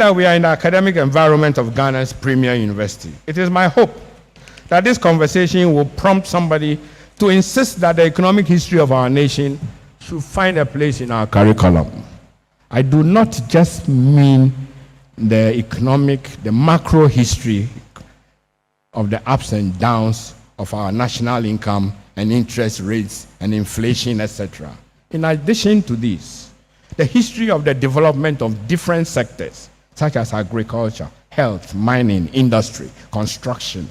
that we are in the academic environment of Ghana's premier university, it is my hope that this conversation will prompt somebody to insist that the economic history of our nation should find a place in our curriculum. I do not just mean the macro history of the ups and downs of our national income and interest rates and inflation, etc. In addition to this, the history of the development of different sectors, such as agriculture, health, mining, industry, construction,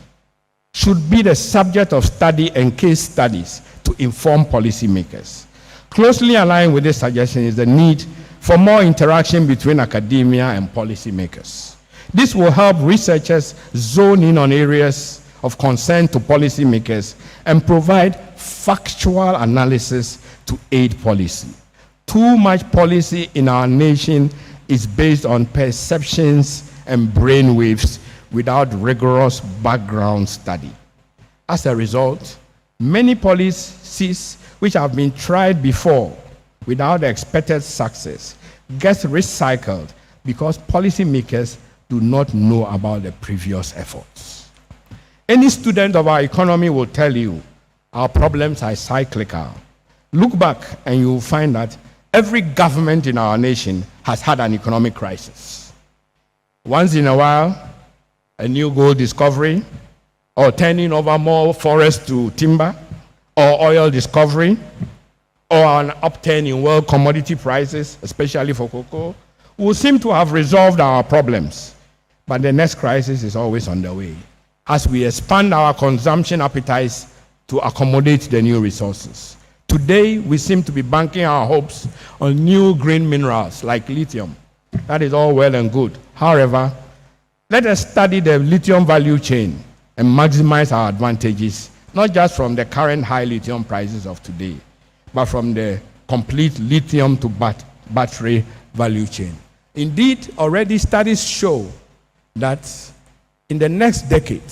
should be the subject of study and case studies to inform policymakers. Closely aligned with this suggestion is the need for more interaction between academia and policymakers. This will help researchers zone in on areas of concern to policymakers and provide factual analysis to aid policy. Too much policy in our nation is based on perceptions and brainwaves without rigorous background study. As a result, many policies which have been tried before without expected success get recycled because policymakers do not know about the previous efforts. Any student of our economy will tell you our problems are cyclical. Look back and you will find that every government in our nation has had an economic crisis. Once in a while, a new gold discovery, or turning over more forest to timber, or oil discovery, or an upturn in world commodity prices, especially for cocoa, will seem to have resolved our problems. But the next crisis is always on the way, as we expand our consumption appetites to accommodate the new resources. Today, we seem to be banking our hopes on new green minerals like lithium. That is all well and good. However, let us study the lithium value chain and maximize our advantages, not just from the current high lithium prices of today, but from the complete lithium to battery value chain. Indeed, already studies show that in the next decade,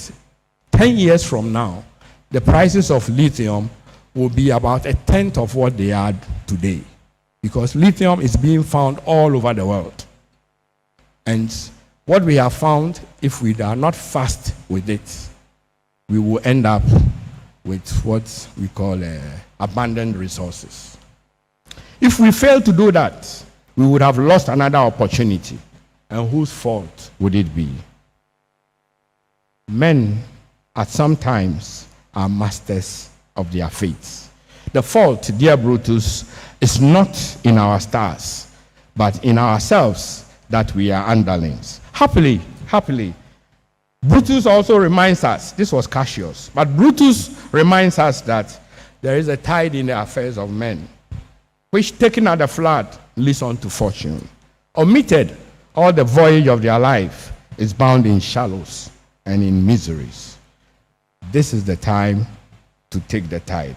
10 years from now, the prices of lithium will be about a tenth of what they are today, because lithium is being found all over the world. And what we have found, if we are not fast with it, we will end up with what we call abundant resources. If we fail to do that, we would have lost another opportunity. And whose fault would it be? Men, at some times, are masters of their fates. The fault, dear Brutus, is not in our stars, but in ourselves that we are underlings. Happily, Brutus also reminds us, this was Cassius, but Brutus reminds us that there is a tide in the affairs of men, which taken at the flood leads on to fortune. Omitted, all the voyage of their life is bound in shallows and in miseries. This is the time to take the tide.